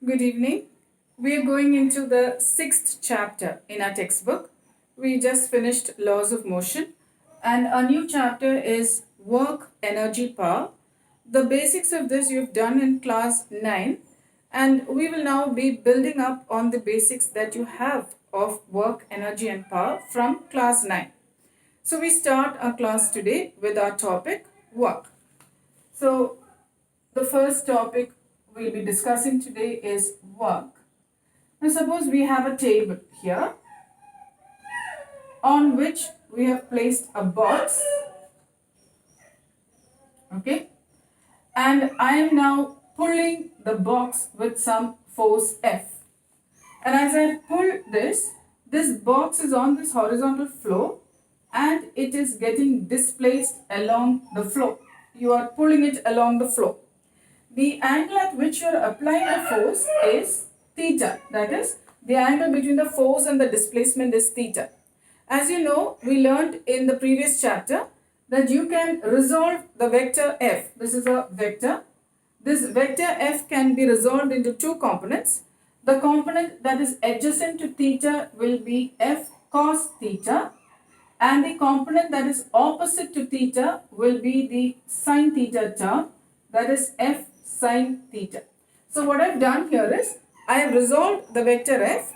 Good evening. We are going into the sixth chapter in our textbook. We just finished laws of motion, and our new chapter is work, energy, power. The basics of this you've done in class 9, and we will now be building up on the basics that you have of work, energy, and power from class 9. So we start our class today with our topic work. So the first topic we'll be discussing today is work. Now suppose we have a table here on which we have placed a box, okay, and I am now pulling the box with some force F. And as I pull this box is on this horizontal floor and it is getting displaced along the floor. You are pulling it along the floor. The angle at which you are applying the force is theta. That is, the angle between the force and the displacement is theta. As you know, we learned in the previous chapter that you can resolve the vector f. This is a vector. This vector f can be resolved into two components. The component that is adjacent to theta will be f cos theta, and the component that is opposite to theta will be the sin theta term, that is f sin theta. So what I've done here is I have resolved the vector f,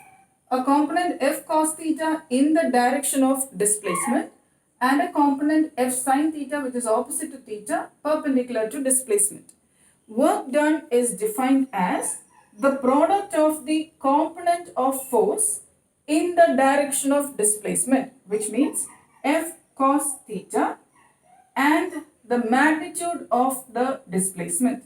a component f cos theta in the direction of displacement, and a component f sin theta which is opposite to theta perpendicular to displacement. Work done is defined as the product of the component of force in the direction of displacement, which means f cos theta, and the magnitude of the displacement.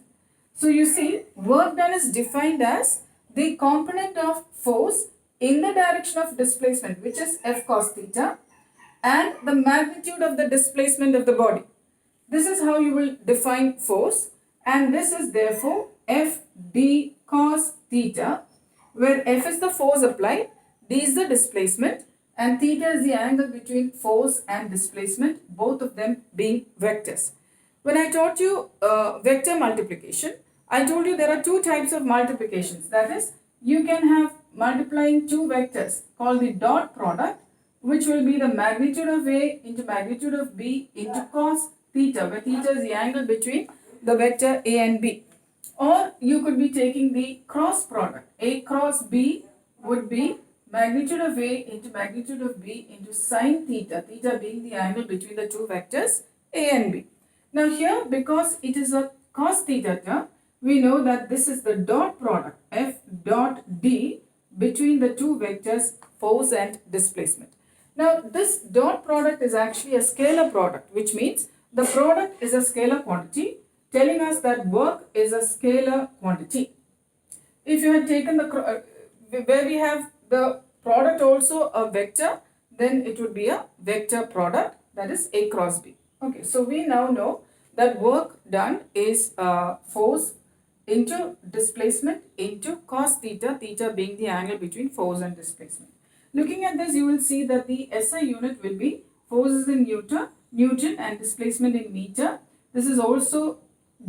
So you see, work done is defined as the component of force in the direction of displacement, which is f cos theta, and the magnitude of the displacement of the body. This is how you will define force, and this is therefore f d cos theta, where f is the force applied, d is the displacement, and theta is the angle between force and displacement, both of them being vectors. When I taught you vector multiplication, I told you there are two types of multiplications. That is, you can have multiplying two vectors called the dot product, which will be the magnitude of A into magnitude of B into cos theta, where theta is the angle between the vector A and B. Or you could be taking the cross product. A cross B would be magnitude of A into magnitude of B into sin theta, theta being the angle between the two vectors A and B. Now here, because it is a cos theta term, we know that this is the dot product f dot d between the two vectors force and displacement. Now this dot product is actually a scalar product, which means the product is a scalar quantity, telling us that work is a scalar quantity. If you had taken the where we have the product also a vector, then it would be a vector product, that is A cross B. Okay, so we now know that work done is force into displacement into cos theta, theta being the angle between force and displacement. Looking at this, you will see that the SI unit will be forces in Newton and displacement in meter. This is also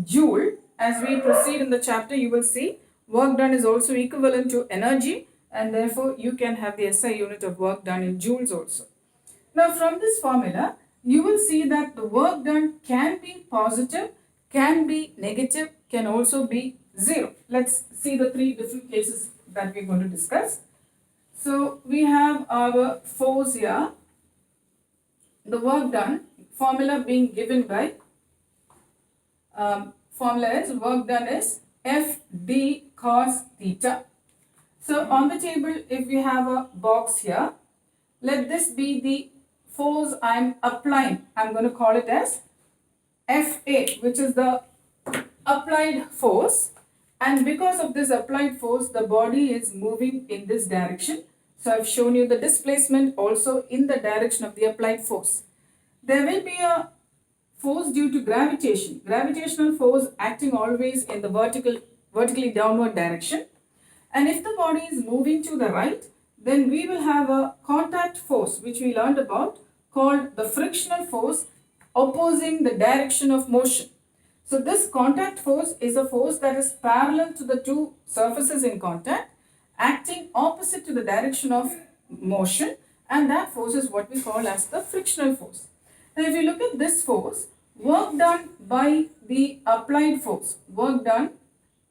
joule. As we proceed in the chapter, you will see work done is also equivalent to energy, and therefore you can have the SI unit of work done in joules also. Now from this formula, you will see that the work done can be positive, can be negative, can also be zero. Let's see the three different cases that we're going to discuss. So we have our force here, the work done, formula being given by, formula is work done is f d cos theta. So on the table, if we have a box here, let this be the force I'm applying. I'm going to call it as FA, which is the applied force. And because of this applied force, the body is moving in this direction. So I've shown you the displacement also in the direction of the applied force. There will be a force due to gravitation. Gravitational force acting always in the vertically downward direction. And if the body is moving to the right, then we will have a contact force, which we learned about, called the frictional force opposing the direction of motion. So this contact force is a force that is parallel to the two surfaces in contact, acting opposite to the direction of motion, and that force is what we call as the frictional force. Now if you look at this force, work done by the applied force, work done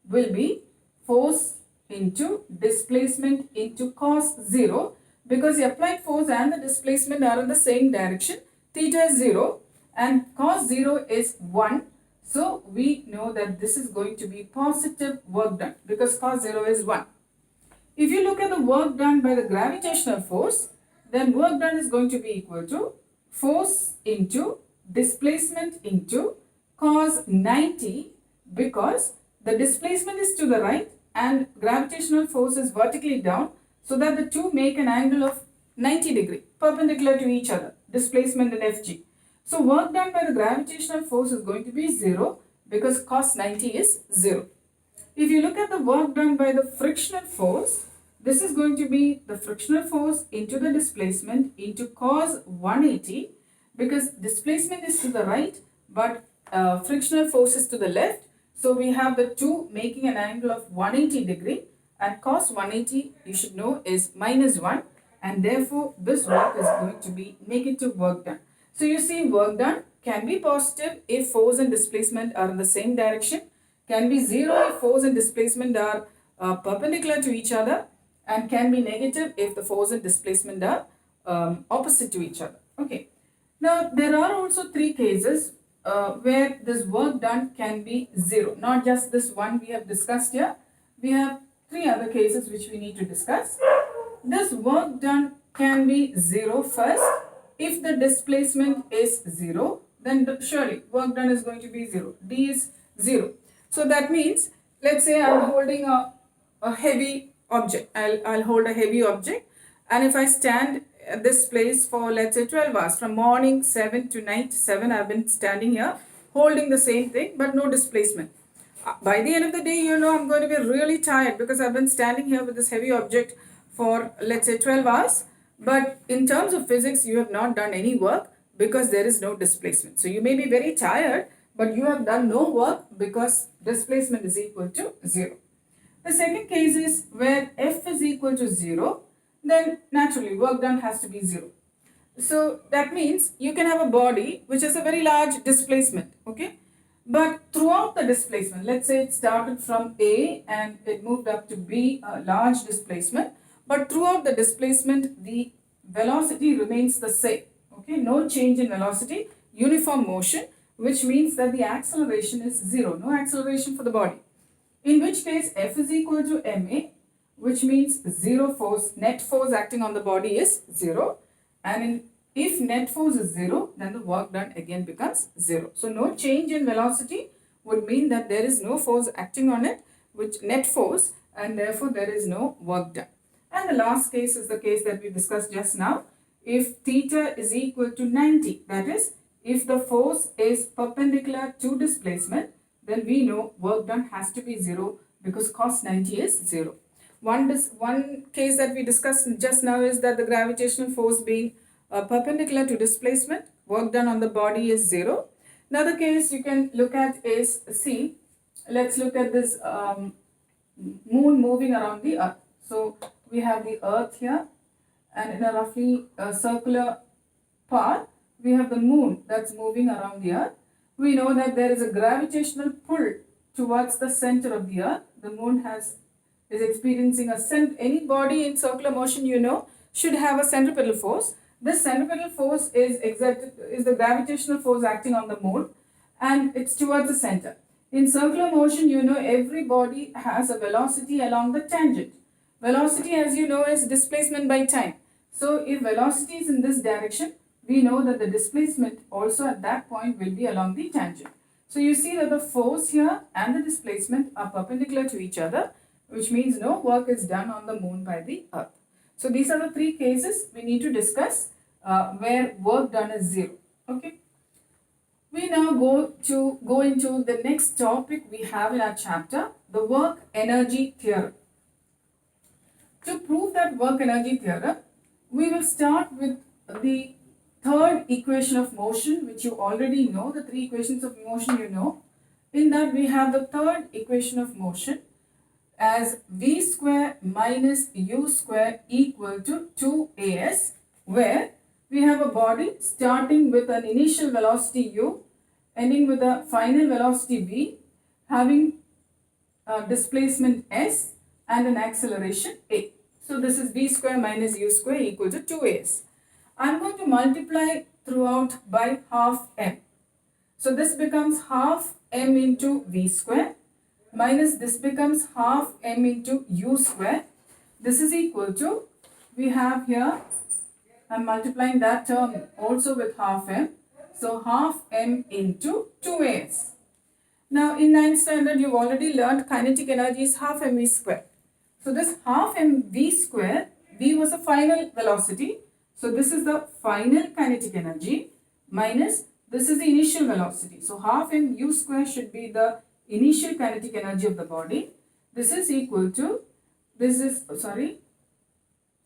will be force into displacement into cos 0, because the applied force and the displacement are in the same direction. Theta is 0 and cos 0 is 1. So we know that this is going to be positive work done because cos 0 is 1. If you look at the work done by the gravitational force, then work done is going to be equal to force into displacement into cos 90, because the displacement is to the right and gravitational force is vertically down, so that the two make an angle of 90 degree perpendicular to each other, displacement and Fg. So work done by the gravitational force is going to be 0 because cos 90 is 0. If you look at the work done by the frictional force, this is going to be the frictional force into the displacement into cos 180, because displacement is to the right but frictional force is to the left. So we have the two making an angle of 180 degree, and cos 180 you should know is minus 1, and therefore this work is going to be negative work done. So you see, work done can be positive if force and displacement are in the same direction, can be 0 if force and displacement are perpendicular to each other, and can be negative if the force and displacement are opposite to each other. Okay. Now there are also three cases where this work done can be 0. Not just this one we have discussed here. We have three other cases which we need to discuss. This work done can be 0 first. If the displacement is 0, then surely work done is going to be 0. D is 0. So that means, let's say I'm holding a heavy object. I'll hold a heavy object, and if I stand at this place for, let's say, 12 hours, from morning 7 to night 7, I've been standing here holding the same thing but no displacement. By the end of the day, you know, I'm going to be really tired because I've been standing here with this heavy object for, let's say, 12 hours. But in terms of physics, you have not done any work because there is no displacement. So you may be very tired, but you have done no work because displacement is equal to 0. The second case is where F is equal to 0, then naturally work done has to be 0. So that means you can have a body which has a very large displacement, okay? But throughout the displacement, let's say it started from A and it moved up to B, a large displacement, but throughout the displacement, the velocity remains the same, okay? No change in velocity, uniform motion, which means that the acceleration is 0, no acceleration for the body. In which case, F is equal to ma, which means 0 force, net force acting on the body is 0. And if net force is 0, then the work done again becomes 0. So no change in velocity would mean that there is no force acting on it, which net force, and therefore there is no work done. And the last case is the case that we discussed just now. If theta is equal to 90, that is, if the force is perpendicular to displacement, then we know work done has to be 0 because cos 90 is 0. One case that we discussed just now is that the gravitational force being perpendicular to displacement, work done on the body is 0. Another case you can look at is, see, let's look at this moon moving around the earth. So we have the earth here, and in a roughly circular path, we have the moon that's moving around the earth. We know that there is a gravitational pull towards the center of the earth. The moon is experiencing any body in circular motion, you know, should have a centripetal force. This centripetal force is the gravitational force acting on the moon, and it's towards the center. In circular motion, you know, every body has a velocity along the tangent. Velocity, as you know, is displacement by time. So if velocity is in this direction, we know that the displacement also at that point will be along the tangent. So you see that the force here and the displacement are perpendicular to each other, which means no work is done on the moon by the earth. So these are the three cases we need to discuss where work done is 0. Okay. We now go into the next topic we have in our chapter, the work energy theorem. To prove that work energy theorem, we will start with the third equation of motion, which you already know. The three equations of motion you know. In that we have the third equation of motion as v square minus u square equal to 2as, where we have a body starting with an initial velocity u, ending with a final velocity v, having a displacement s and an acceleration a. So this is v square minus u square equal to 2as. I am going to multiply throughout by half m. So this becomes half m into v square minus this becomes half m into u square. This is equal to, we have here, I am multiplying that term also with half m. So half m into 2as. Now in 9th standard you have already learned kinetic energy is half mv square. So this half mv square, v was a final velocity. So this is the final kinetic energy minus this is the initial velocity. So half mu square should be the initial kinetic energy of the body. This is equal to,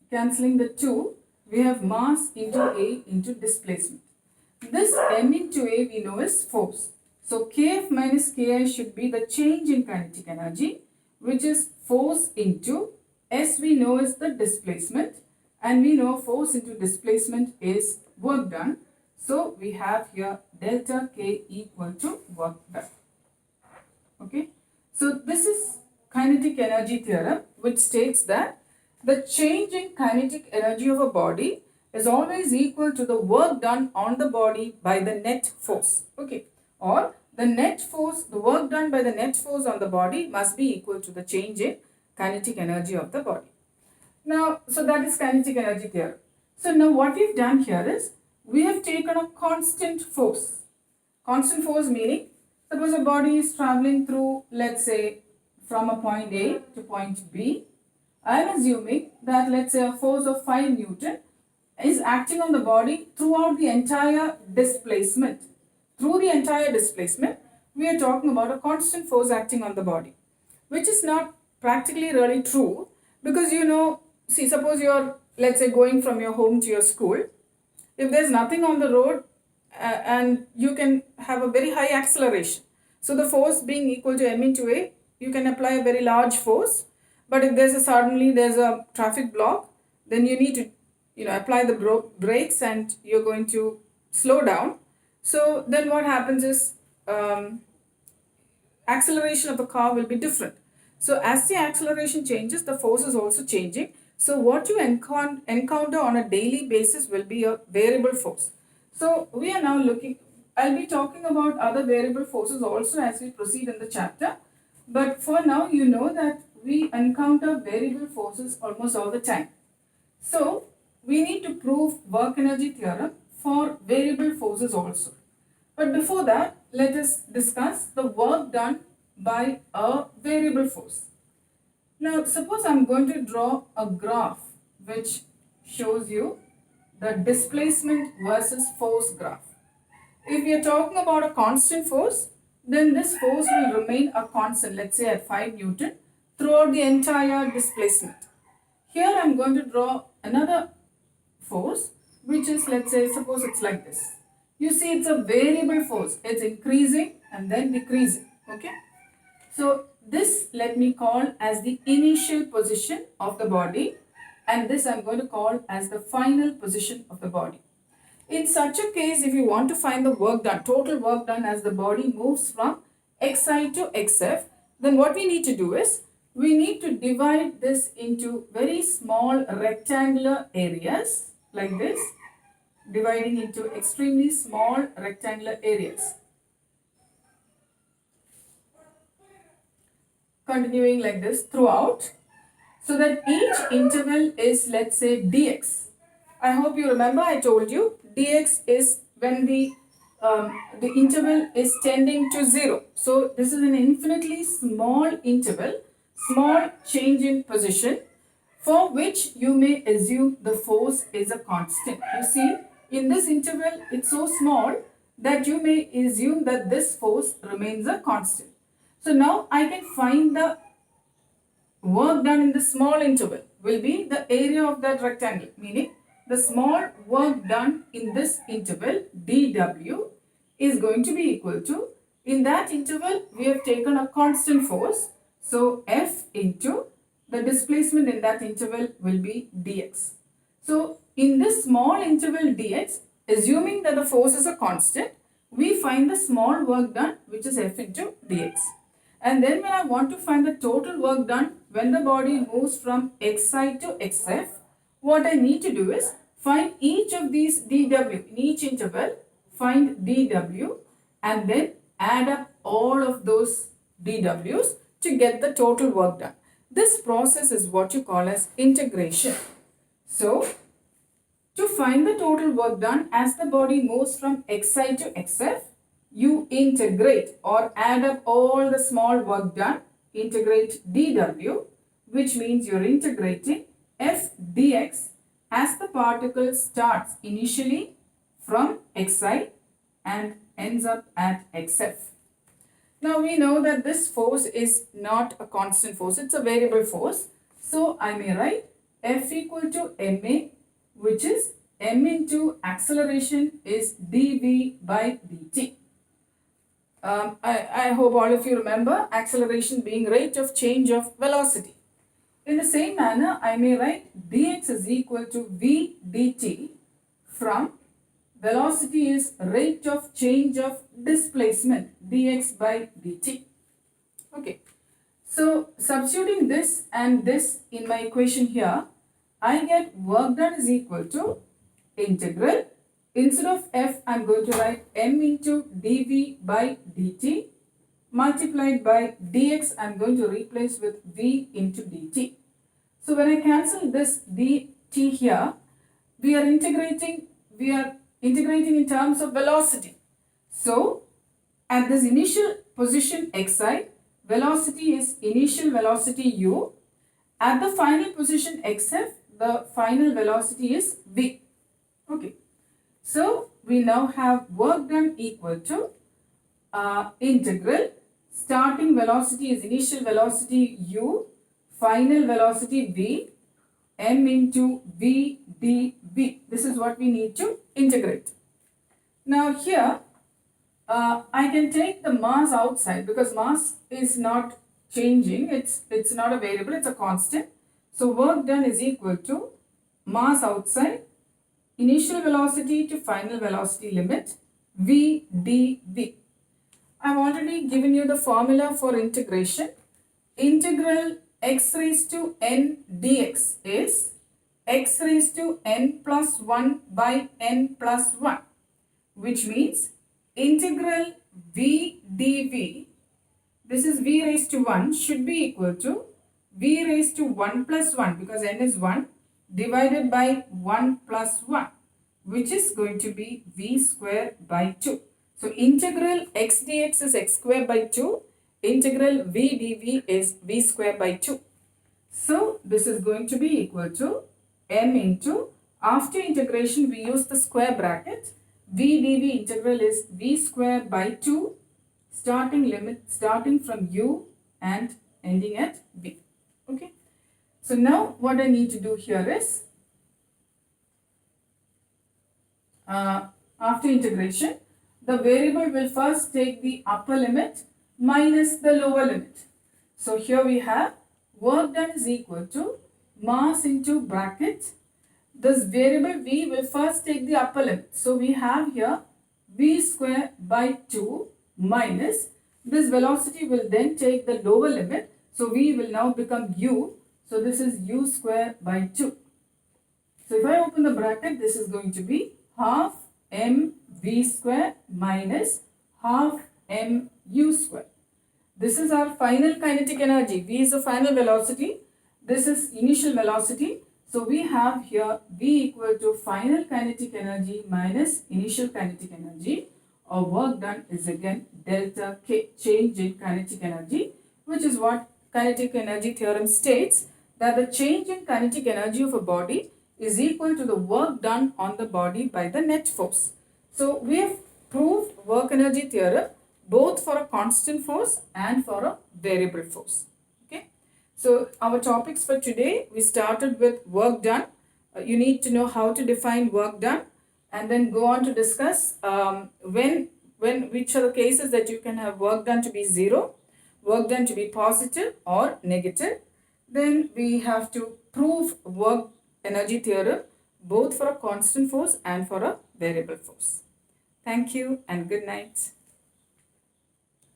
cancelling the 2, we have mass into A into displacement. This m into A we know is force. So kf minus ki should be the change in kinetic energy, which is force into S we know is the displacement, and we know force into displacement is work done. So we have here delta K equal to work done. Okay. So this is kinetic energy theorem, which states that the change in kinetic energy of a body is always equal to the work done on the body by the net force. Okay. Or the net force, the work done by the net force on the body must be equal to the change in kinetic energy of the body. Now, so that is kinetic energy theorem. So now what we've done here is, we have taken a constant force. Constant force meaning, suppose a body is traveling through, let's say, from a point A to point B. I am assuming that, let's say, a force of 5 Newton is acting on the body throughout the entire displacement. Through the entire displacement, we are talking about a constant force acting on the body, which is not practically really true, because see, suppose you're, let's say, going from your home to your school. If there's nothing on the road and you can have a very high acceleration. So the force being equal to m into A, you can apply a very large force. But if suddenly there's a traffic block, then you need to apply the brakes and you're going to slow down. So then what happens is acceleration of the car will be different. So as the acceleration changes, the force is also changing. So what you encounter on a daily basis will be a variable force. So we are now I'll be talking about other variable forces also as we proceed in the chapter. But for now, you know that we encounter variable forces almost all the time. So we need to prove work energy theorem for variable forces also. But before that, let us discuss the work done by a variable force. Now, suppose I'm going to draw a graph which shows you the displacement versus force graph. If we are talking about a constant force, then this force will remain a constant, let's say at 5 Newton, throughout the entire displacement. Here I'm going to draw another force, which is, let's say, suppose it's like this. You see, it's a variable force. It's increasing and then decreasing. Okay. So this let me call as the initial position of the body, and this I'm going to call as the final position of the body. In such a case, if you want to find the work done, total work done as the body moves from xi to xf, then what we need to do is, we need to divide this into very small rectangular areas like this, dividing into extremely small rectangular areas. Continuing like this throughout, so that each interval is, let's say, dx. I hope you remember I told you dx is when the interval is tending to 0. So this is an infinitely small interval, small change in position, for which you may assume the force is a constant. You see, in this interval, it's so small that you may assume that this force remains a constant. So now I can find the work done in the small interval will be the area of that rectangle, meaning the small work done in this interval dw is going to be equal to In that interval, we have taken a constant force. So F into the displacement in that interval will be dx. So in this small interval dx, assuming that the force is a constant, we find the small work done, which is F into dx. And then when I want to find the total work done when the body moves from xi to xf, what I need to do is find each of these dw. In each interval, find dw and then add up all of those dw's to get the total work done. This process is what you call as integration. So, to find the total work done as the body moves from xi to xf, you integrate or add up all the small work done, integrate dw, which means you're integrating f dx as the particle starts initially from xi and ends up at xf. Now we know that this force is not a constant force, it's a variable force. So I may write F equal to ma, which is m into acceleration is dv by dt. I hope all of you remember acceleration being rate of change of velocity. In the same manner, I may write dx is equal to v dt from velocity is rate of change of displacement dx by dt. Okay. So substituting this and this in my equation here, I get work done is equal to integral. Instead of f, I am going to write m into dv by dt multiplied by dx. I am going to replace with v into dt. So when I cancel this dt here, we are integrating in terms of velocity. So at this initial position xi, velocity is initial velocity u. At the final position xf, the final velocity is v. Okay. So we now have work done equal to integral. Starting velocity is initial velocity u, final velocity v, m into v dv. This is what we need to integrate. Now here, I can take the mass outside because mass is not changing. It's not a variable, it's a constant. So work done is equal to mass outside, initial velocity to final velocity limit, v dv. I've already given you the formula for integration. Integral x raised to n dx is x raised to n plus 1 by n plus 1, which means integral v dv, this is v raised to 1, should be equal to v raised to 1 plus 1 because n is 1 divided by 1 plus 1, which is going to be v square by 2. So integral x dx is x square by 2. Integral v dv is v square by 2. So this is going to be equal to m into, after integration we use the square bracket, v dv integral is v square by 2, starting from u and ending at v. Okay. So now what I need to do here is, after integration, the variable will first take the upper limit minus the lower limit. So here we have work done is equal to mass into bracket. This variable v will first take the upper limit. So we have here v square by 2 minus, this velocity will then take the lower limit. So v will now become u. So this is u square by 2. So if I open the bracket, this is going to be half m v square minus half m u square. This is our final kinetic energy. V is the final velocity. This is initial velocity. So we have here V equal to final kinetic energy minus initial kinetic energy. Our work done is again delta K, change in kinetic energy, which is what kinetic energy theorem states, that the change in kinetic energy of a body is equal to the work done on the body by the net force. So we have proved work energy theorem both for a constant force and for a variable force. Okay. So our topics for today, we started with work done. You need to know how to define work done and then go on to discuss when which are the cases that you can have work done to be 0, work done to be positive or negative. Then we have to prove work energy theorem both for a constant force and for a variable force. Thank you and good night.